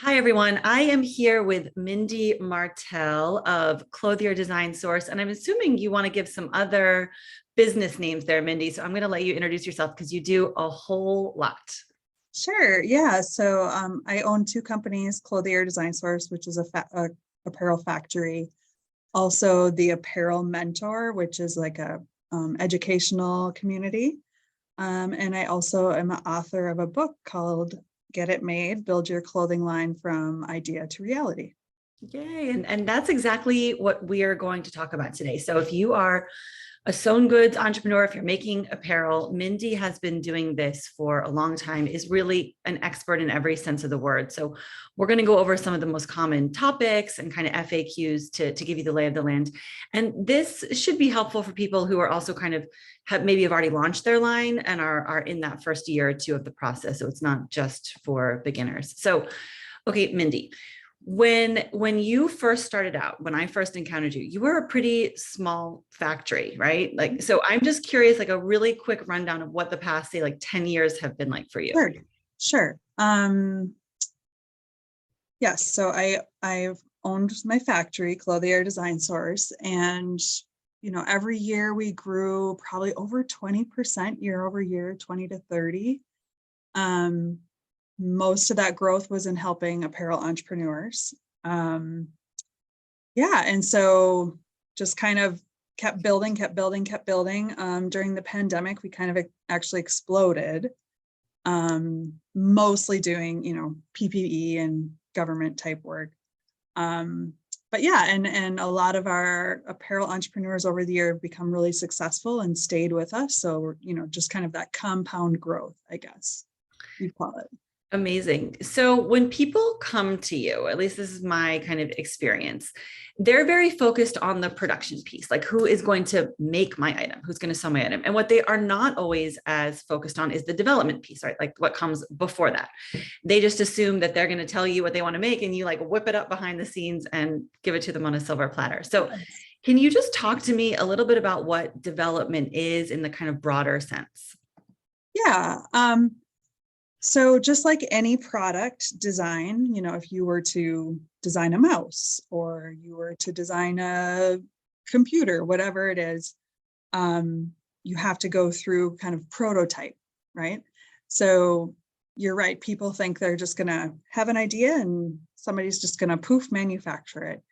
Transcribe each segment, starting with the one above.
Hi, everyone. I am here with Mindy Martell of Clothier Design Source, and I'm assuming you want to give some other business names there, Mindy. So I'm going to let you introduce yourself because you do a whole lot. Sure. Yeah. So I own two companies, Clothier Design Source, which is a apparel factory. Also the Apparel Mentor, which is like a educational community. And I also am an author of a book called Get It Made, Build Your Clothing Line from Idea to Reality. Yay. And that's exactly what we are going to talk about today. So if you are a sewn goods entrepreneur, if you're making apparel, Mindy has been doing this for a long time, is really an expert in every sense of the word. So we're going to go over some of the most common topics and kind of FAQs to give you the lay of the land. And this should be helpful for people who are also kind of maybe have already launched their line and are in that first year or two of the process. So it's not just for beginners. So, okay, Mindy, when you first started out, when I first encountered you, you were a pretty small factory, right? Like, so I'm just curious, like a really quick rundown of what the past, say, like 10 years have been like for you. Sure. Sure. Yes. So I've owned my factory, Clothier Design Source, and every year we grew probably over 20% year over year, 20 to 30. Most of that growth was in helping apparel entrepreneurs. Yeah, and so just kind of kept building. During the pandemic, we kind of actually exploded, mostly doing, PPE and government type work. But yeah, and a lot of our apparel entrepreneurs over the year have become really successful and stayed with us. So, just kind of that compound growth, I guess you'd call it. Amazing. So when people come to you, at least this is my kind of experience, they're very focused on the production piece, like who is going to make my item, who's going to sell my item. And what they are not always as focused on is the development piece, right? Like what comes before that. They just assume that they're going to tell you what they want to make and you like whip it up behind the scenes and give it to them on a silver platter. So can you just talk to me a little bit about what development is in the kind of broader sense? Yeah. So just like any product design, if you were to design a mouse or you were to design a computer, whatever it is, you have to go through kind of prototype, right? So you're right. People think they're just going to have an idea and somebody's just going to poof manufacture it.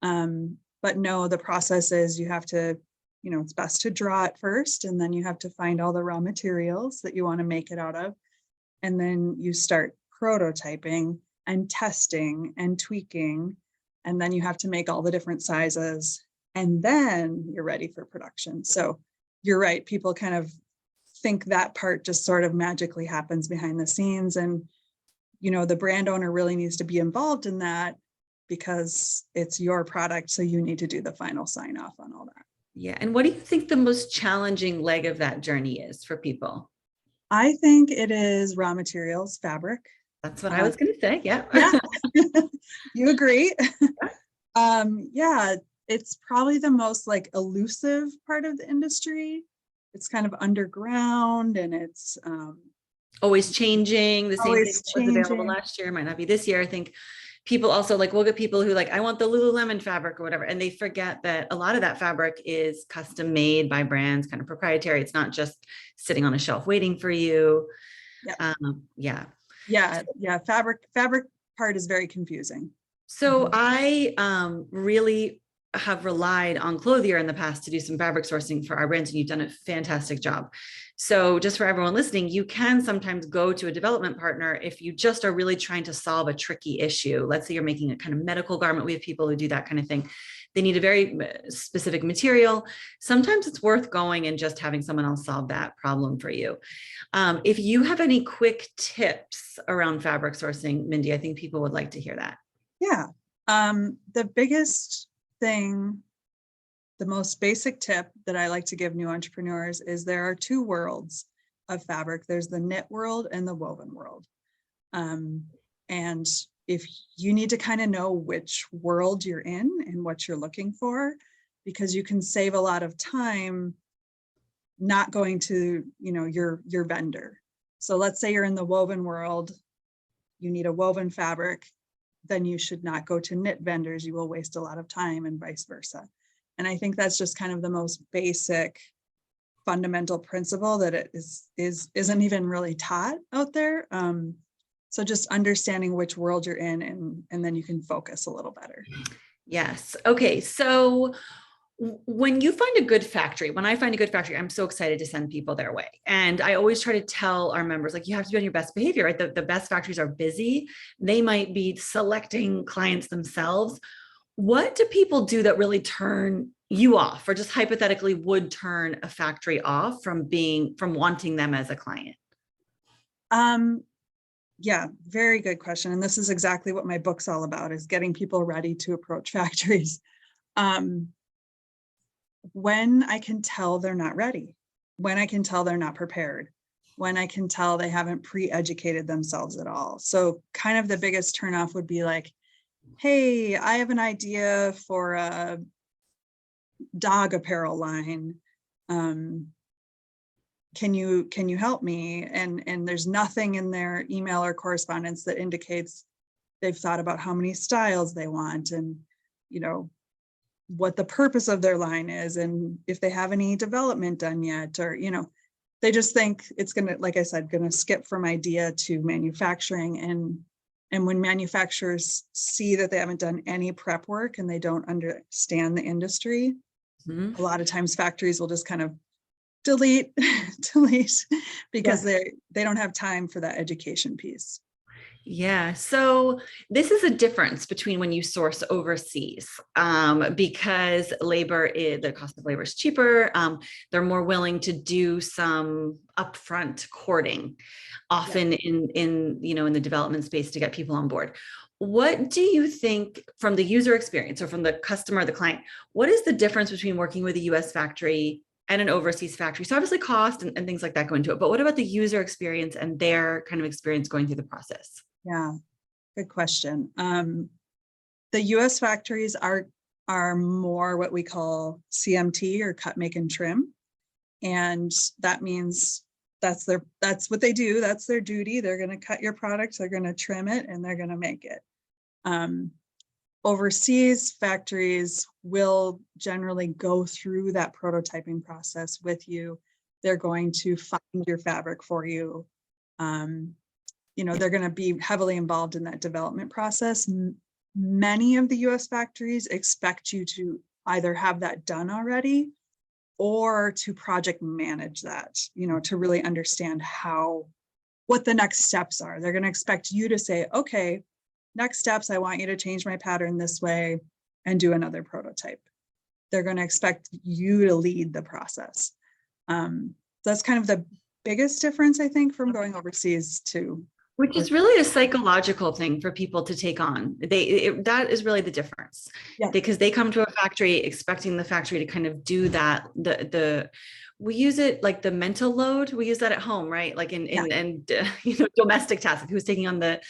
But no, the process is you have to, it's best to draw it first, and then you have to find all the raw materials that you want to make it out of. And then you start prototyping and testing and tweaking. And then you have to make all the different sizes. And then you're ready for production. So you're right. People kind of think that part just sort of magically happens behind the scenes. And, the brand owner really needs to be involved in that because it's your product. So you need to do the final sign off on all that. Yeah. And what do you think the most challenging leg of that journey is for people? I think it is raw materials, fabric. That's what I was going to say. Yeah. Yeah, you agree. Yeah, it's probably the most like elusive part of the industry. It's kind of underground and it's Always changing. The same thing always was available changing. last year might not be this year. I think people also like, we'll get people who like, I want the Lululemon fabric or whatever. And they forget that a lot of that fabric is custom made by brands, kind of proprietary. It's not just sitting on a shelf waiting for you. Yeah. Yeah. Yeah. Fabric part is very confusing. So I really have relied on Clothier in the past to do some fabric sourcing for our brands, and you've done a fantastic job. So just for everyone listening, you can sometimes go to a development partner if you just are really trying to solve a tricky issue. Let's say you're making a kind of medical garment. We have people who do that kind of thing. They need a very specific material. Sometimes it's worth going and just having someone else solve that problem for you. If you have any quick tips around fabric sourcing, Mindy, I think people would like to hear that. Yeah. The biggest thing, the most basic tip that I like to give new entrepreneurs is there are two worlds of fabric. There's the knit world and the woven world. And if you need to kind of know which world you're in and what you're looking for, because you can save a lot of time not going to, your vendor. So let's say you're in the woven world, you need a woven fabric. then you should not go to knit vendors. You will waste a lot of time, and vice versa. And I think that's just kind of the most basic fundamental principle that it isn't even really taught out there. So just understanding which world you're in, and then you can focus a little better. Yes. Okay. So when you find a good factory, when I find a good factory, I'm so excited to send people their way. And I always try to tell our members, like, you have to be on your best behavior, right? The best factories are busy. They might be selecting clients themselves. What do people do that really turn you off, or just hypothetically would turn a factory off from wanting them as a client? Yeah, very good question. And this is exactly what my book's all about, is getting people ready to approach factories. When I can tell they're not ready, when I can tell they're not prepared, when I can tell they haven't pre-educated themselves at all. So kind of the biggest turnoff would be like, hey, I have an idea for a dog apparel line. Can you help me? And there's nothing in their email or correspondence that indicates they've thought about how many styles they want, and what the purpose of their line is, and if they have any development done yet, or they just think it's gonna, like I said, gonna skip from idea to manufacturing. And when manufacturers see that they haven't done any prep work and they don't understand the industry, a lot of times factories will just kind of delete because they don't have time for that education piece. Yeah. So this is a difference between when you source overseas, because the cost of labor is cheaper. They're more willing to do some upfront courting, often in the development space, to get people on board. What do you think, from the user experience or from the customer, the client, what is the difference between working with a US factory and an overseas factory? So obviously cost and things like that go into it, but what about the user experience and their kind of experience going through the process? Yeah, good question. The US factories are more what we call CMT, or cut, make, and trim. And that means that's what they do. That's their duty. They're going to cut your product, they're going to trim it, and they're going to make it. Overseas factories will generally go through that prototyping process with you. They're going to find your fabric for you. They're going to be heavily involved in that development process. Many of the US factories expect you to either have that done already, or to project manage that, to really understand what the next steps are. They're going to expect you to say, okay, next steps, I want you to change my pattern this way and do another prototype. They're going to expect you to lead the process. That's kind of the biggest difference, I think, from going overseas to. Which is really a psychological thing for people to take on. That is really the difference, because they come to a factory expecting the factory to kind of do that. We use it like the mental load. We use that at home, right? Like in domestic tasks, who's taking on the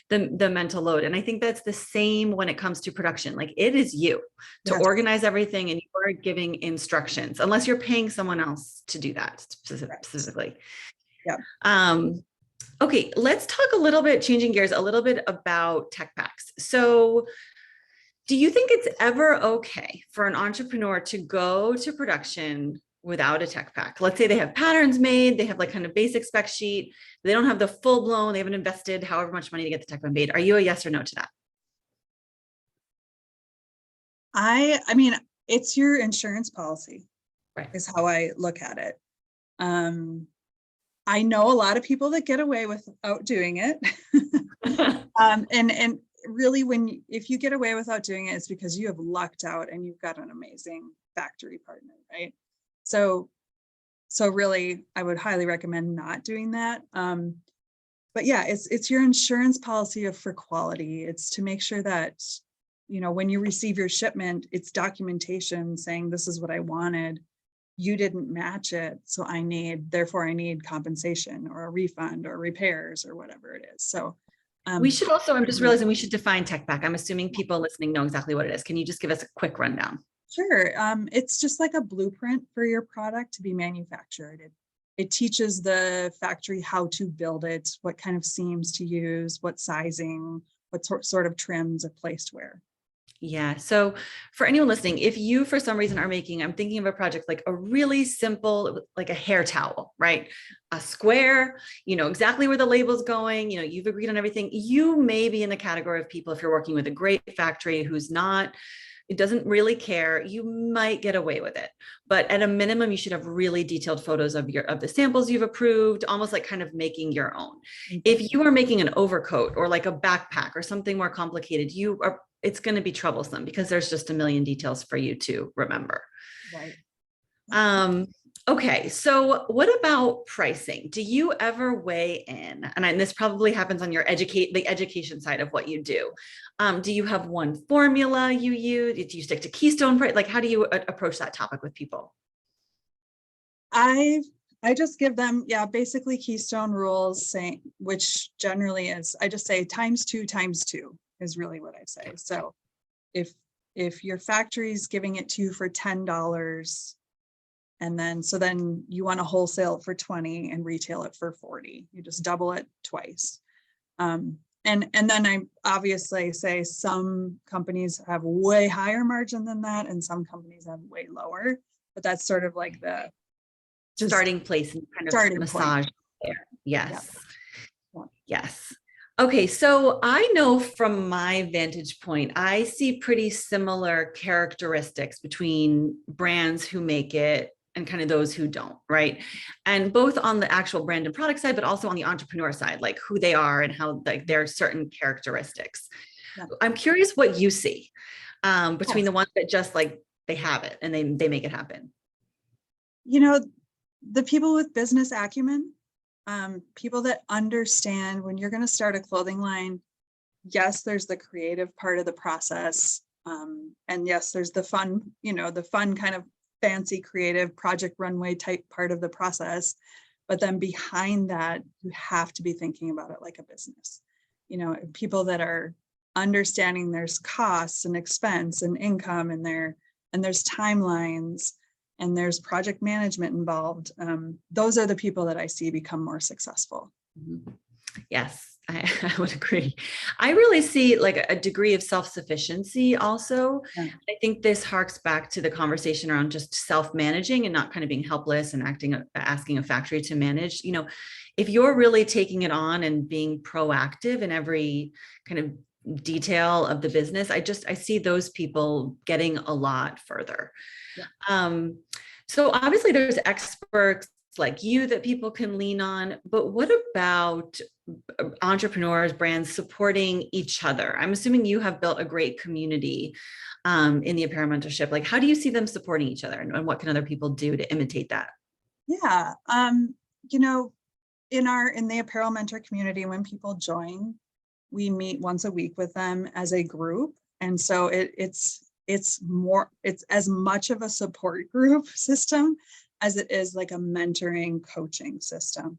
mental load. And I think that's the same when it comes to production. Like, it is you to organize everything, and you are giving instructions, unless you're paying someone else to do that specifically. Yeah. Okay, let's talk a little bit, changing gears a little bit, about tech packs. So do you think it's ever okay for an entrepreneur to go to production without a tech pack? Let's say they have patterns made, they have like kind of basic spec sheet, they don't have the full blown, they haven't invested however much money to get the tech pack made. Are you a yes or no to that? I mean, it's your insurance policy, right, is how I look at it. I know a lot of people that get away without doing it. And really, if you get away without doing it, it's because you have lucked out and you've got an amazing factory partner, right? So really, I would highly recommend not doing that. But yeah, it's your insurance policy for quality. It's to make sure that, when you receive your shipment, it's documentation saying, this is what I wanted. You didn't match it, so therefore I need compensation or a refund or repairs or whatever it is. So we should also, I'm just realizing we should define tech pack. I'm assuming people listening know exactly what it is. Can you just give us a quick rundown? Sure. It's just like a blueprint for your product to be manufactured. It teaches the factory how to build it, what kind of seams to use, what sizing, sort of trims are placed where. Yeah. So for anyone listening, if you, for some reason, are making, I'm thinking of a project like a really simple, like a hair towel, right? A square, you know exactly where the label's going, you know, you've agreed on everything. You may be in the category of people, if you're working with a great factory who's not, it doesn't really care, you might get away with it. But at a minimum, you should have really detailed photos of the samples you've approved, almost like kind of making your own. If you are making an overcoat or like a backpack or something more complicated, it's going to be troublesome because there's just a million details for you to remember. Right. Okay. So what about pricing? Do you ever weigh in? And this probably happens on the education side of what you do. Do you have one formula you use? Do you stick to Keystone price? Like, how do you approach that topic with people? I just give them, basically Keystone rules, saying, which generally is, I just say times two is really what I say. So if your factory's giving it to you for $10, and then you want to wholesale it for 20 and retail it for 40, you just double it twice. And then I obviously say some companies have way higher margin than that, and some companies have way lower, but that's sort of like the starting place and kind of massage there. Yes. Yeah. Yes. Okay. So I know from my vantage point, I see pretty similar characteristics between brands who make it and kind of those who don't, right? And both on the actual brand and product side, but also on the entrepreneur side, like who they are and how like there are certain characteristics. Yeah. I'm curious what you see between the ones that just like they have it and they make it happen. You know, the people with business acumen, people that understand when you're going to start a clothing line, yes, there's the creative part of the process. And yes, there's the fun kind of fancy creative project runway type part of the process. But then behind that, you have to be thinking about it like a business. You know, people that are understanding there's costs and expense and income and there's timelines and there's project management involved. Those are the people that I see become more successful. Yes, I would agree. I really see like a degree of self-sufficiency also. Yeah. I think this harks back to the conversation around just self-managing and not kind of being helpless and asking a factory to manage. You know, if you're really taking it on and being proactive in every kind of detail of the business, I see those people getting a lot further. Yeah. So obviously there's experts like you that people can lean on, but what about entrepreneurs, brands supporting each other? I'm assuming you have built a great community in the Apparel mentorship. Like, how do you see them supporting each other, and what can other people do to imitate that? Yeah, you know, in the Apparel mentor community, when people join, we meet once a week with them as a group, and so it's as much of a support group system as it is like a mentoring coaching system.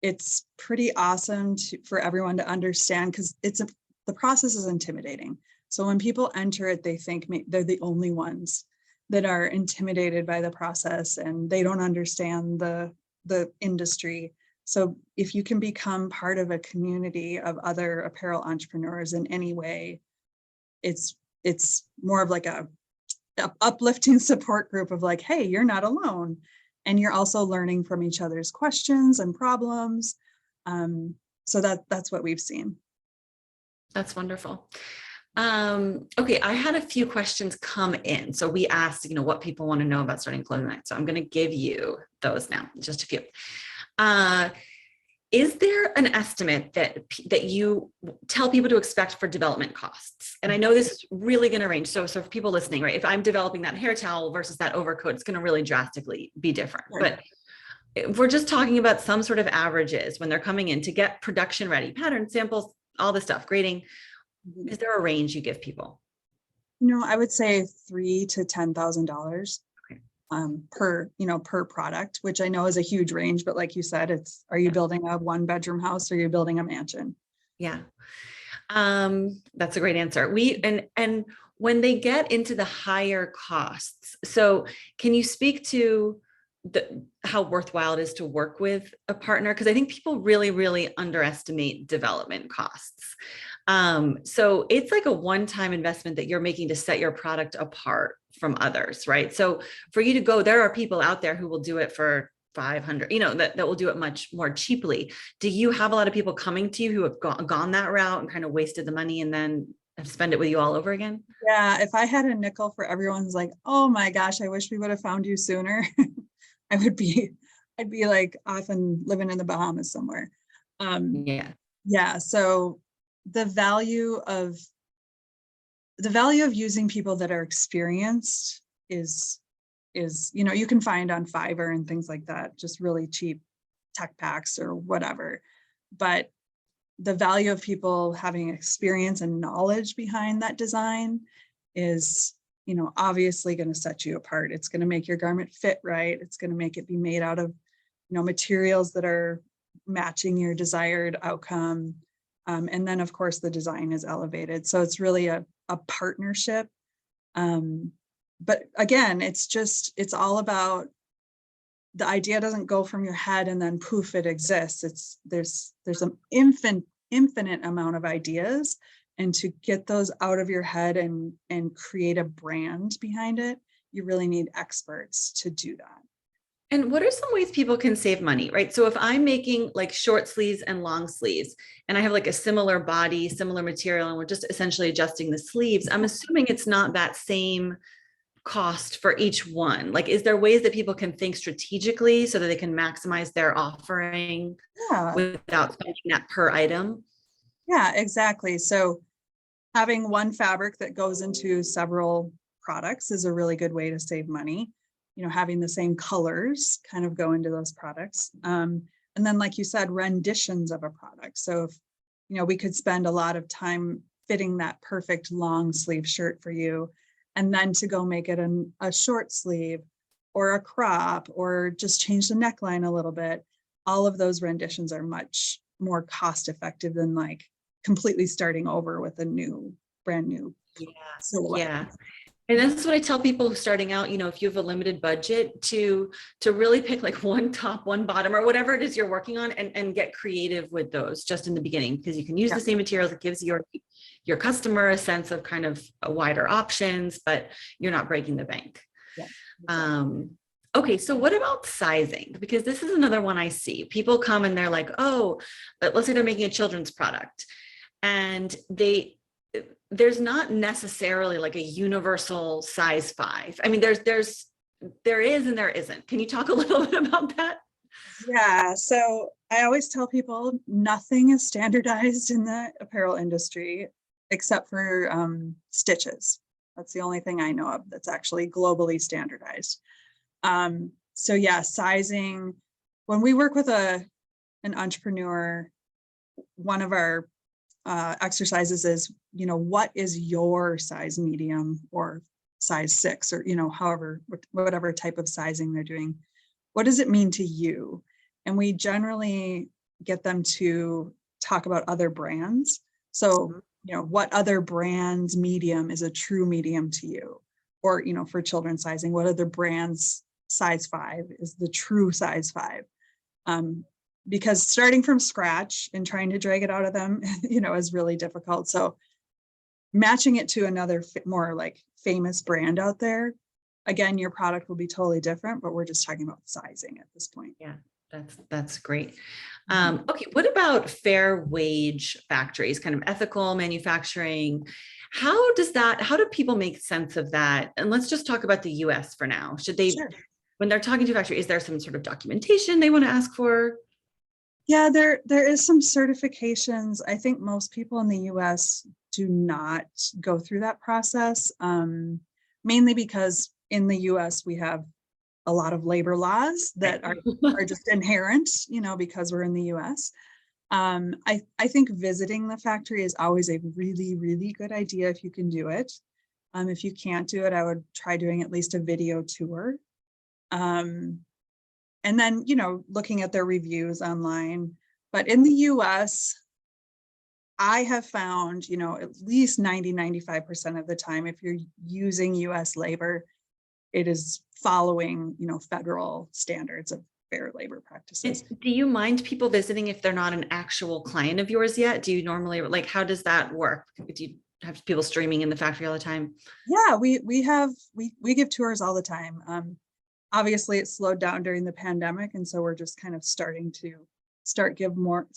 It's pretty awesome for everyone to understand, because the process is intimidating. So when people enter it, they think they're the only ones that are intimidated by the process and they don't understand the industry. So if you can become part of a community of other apparel entrepreneurs in any way, it's more of like a uplifting support group of like, hey, you're not alone. And you're also learning from each other's questions and problems. So that's what we've seen. That's wonderful. Okay, I had a few questions come in. So we asked, you know, what people want to know about starting a clothing line. So I'm going to give you those now, just a few. Is there an estimate that you tell people to expect for development costs? And I know this is really going to range. So for people listening, right, if I'm developing that hair towel versus that overcoat, it's going to really drastically be different. Sure. But if we're just talking about some sort of averages when they're coming in to get production ready, pattern samples, all this stuff, grading, is there a range you give people? You know, I would say $3,000 to $10,000. Per product, which I know is a huge range, but like you said, are you building a 1-bedroom house or are you building a mansion? Yeah. That's a great answer. And when they get into the higher costs, so can you speak to how worthwhile it is to work with a partner, because I think people really, really underestimate development costs. So it's like a one-time investment that you're making to set your product apart from others, right? So for you to go, there are people out there who will do it for 500, that will do it much more cheaply. Do you have a lot of people coming to you who have gone that route and kind of wasted the money and then have spent it with you all over again? Yeah, if I had a nickel for everyone's like, oh my gosh, I wish we would have found you sooner. I'd be like off and living in the Bahamas somewhere. Yeah. Yeah, so the value of using people that are experienced is, you can find on Fiverr and things like that, just really cheap tech packs or whatever. But the value of people having experience and knowledge behind that design is, obviously going to set you apart. It's going to make your garment fit right. It's going to make it be made out of, materials that are matching your desired outcome. And then of course the design is elevated. So it's really a partnership. But again, it's all about, the idea doesn't go from your head and then poof, it exists. There's an infinite amount of ideas, and to get those out of your head and create a brand behind it, you really need experts to do that. And what are some ways people can save money, right? So if I'm making like short sleeves and long sleeves, and I have like a similar body, similar material, and we're just essentially adjusting the sleeves, I'm assuming it's not that same cost for each one. Like, is there ways that people can think strategically so that they can maximize their offering without spending that per item? Yeah, exactly. So having one fabric that goes into several products is a really good way to save money. Having the same colors kind of go into those products. And then, like you said, renditions of a product. So if, we could spend a lot of time fitting that perfect long sleeve shirt for you, and then to go make it a short sleeve or a crop, or just change the neckline a little bit. All of those renditions are much more cost effective than like completely starting over with a brand new silhouette. Yeah. And that's what I tell people starting out, if you have a limited budget, to really pick like one top, one bottom, or whatever it is you're working on, and get creative with those just in the beginning, because you can use the same materials. It gives your customer a sense of kind of a wider options, but you're not breaking the bank. Yeah, exactly. Okay, so what about sizing? Because this is another one I see. People come and they're like, oh, let's say they're making a children's product, and there's not necessarily like a universal size 5. I mean, there is and there isn't. Can you talk a little bit about that? Yeah, so I always tell people nothing is standardized in the apparel industry except for stitches. That's the only thing I know of that's actually globally standardized. So yeah, sizing. When we work with an entrepreneur, one of our exercises is, what is your size medium or size 6, or, however, whatever type of sizing they're doing. What does it mean to you? And we generally get them to talk about other brands. So, what other brand's medium is a true medium to you? Or, for children's sizing, what other brands size 5 is the true size 5? Because starting from scratch and trying to drag it out of them, is really difficult. So matching it to another more like famous brand out there, again, your product will be totally different, but we're just talking about sizing at this point. Yeah, that's great. Okay, what about fair wage factories, kind of ethical manufacturing? How do people make sense of that? And let's just talk about the US for now. Should they, when they're talking to a factory, is there some sort of documentation they want to ask for? Yeah, there is some certifications. I think most people in the US do not go through that process, mainly because in the US we have a lot of labor laws that are just inherent, because we're in the US. I think visiting the factory is always a really, really good idea if you can do it. If you can't do it, I would try doing at least a video tour. And then, looking at their reviews online. But in the US, I have found, at least 90, 95% of the time, if you're using US labor, it is following, federal standards of fair labor practices. And do you mind people visiting if they're not an actual client of yours yet? Do you normally, like, how does that work? Do you have people streaming in the factory all the time? Yeah, we give tours all the time. Obviously it slowed down during the pandemic, and so we're just kind of starting to give more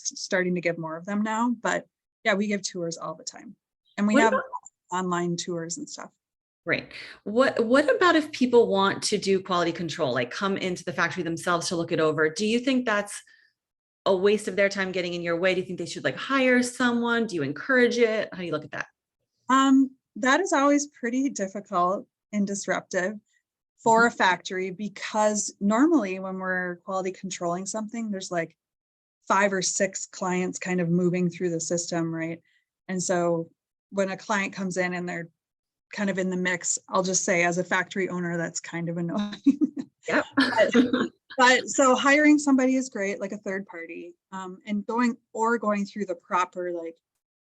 of them now. But yeah, we give tours all the time, and we What have about- online tours and stuff. Right. What about if people want to do quality control, like come into the factory themselves to look it over? Do you think that's a waste of their time getting in your way? Do you think they should like hire someone? Do you encourage it? How do you look at that? That is always pretty difficult and disruptive for a factory, because normally when we're quality controlling something, there's like 5 or 6 clients kind of moving through the system, right? And so when a client comes in and they're kind of in the mix, I'll just say as a factory owner, that's kind of annoying. Yep. but so hiring somebody is great, like a third party, and going through the proper like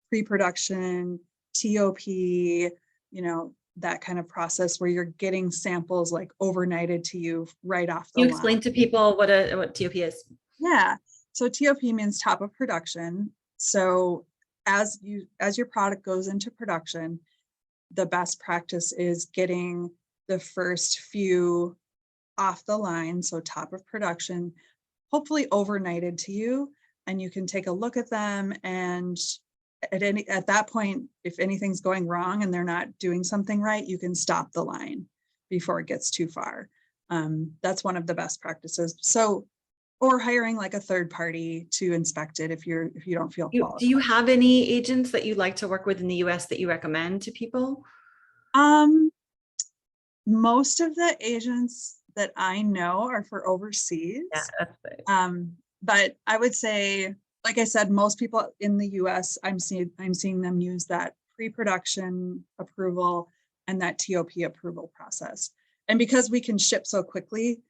pre-production, TOP, that kind of process where you're getting samples like overnighted to you right off the You line. explain to people what TOP is. Yeah. So TOP means top of production. So as your product goes into production, the best practice is getting the first few off the line, so top of production, hopefully overnighted to you, and you can take a look at them, and at that point, if anything's going wrong and they're not doing something right, you can stop the line before it gets too far. That's one of the best practices. So, or hiring like a third party to inspect it if you don't feel qualified. Do you have any agents that you like to work with in the US that you recommend to people? Most of the agents that I know are for overseas. Yeah, that's it. But I would say, like I said, most people in the US, I'm seeing them use that pre-production approval and that TOP approval process. And because we can ship so quickly,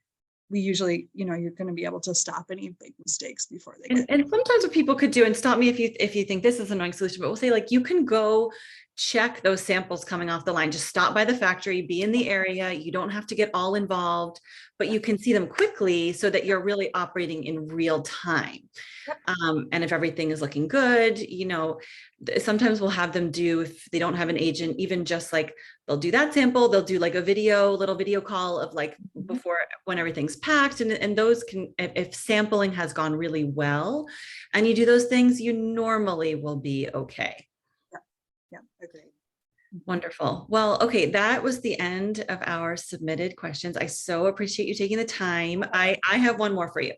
we usually, you're going to be able to stop any big mistakes before they get. And sometimes what people could do, and stop me if you think this is an annoying solution, but we'll say like you can go check those samples coming off the line. Just stop by the factory, be in the area. You don't have to get all involved, but you can see them quickly so that you're really operating in real time. And if everything is looking good, sometimes we'll have them do, if they don't have an agent, even just like they'll do that sample, they'll do like a little video call of like before, when everything's packed, and those can, if sampling has gone really well and you do those things, you normally will be okay. Yeah, agreed. Wonderful. Well, okay, that was the end of our submitted questions. I so appreciate you taking the time. I have one more for you.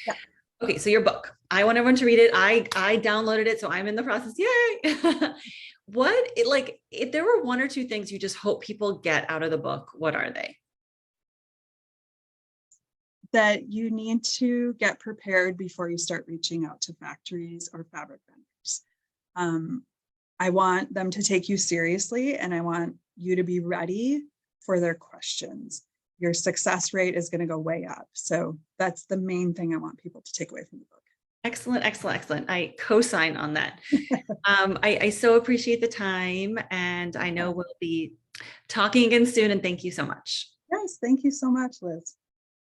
Yeah. Okay, so your book. I want everyone to read it. I downloaded it, so I'm in the process. Yay! If there were 1 or 2 things you just hope people get out of the book, what are they? That you need to get prepared before you start reaching out to factories or fabric vendors. I want them to take you seriously, and I want you to be ready for their questions. Your success rate is going to go way up. So that's the main thing I want people to take away from the book. Excellent, excellent, excellent. I co-sign on that. I so appreciate the time, and I know we'll be talking again soon, and thank you so much. Yes, thank you so much, Liz.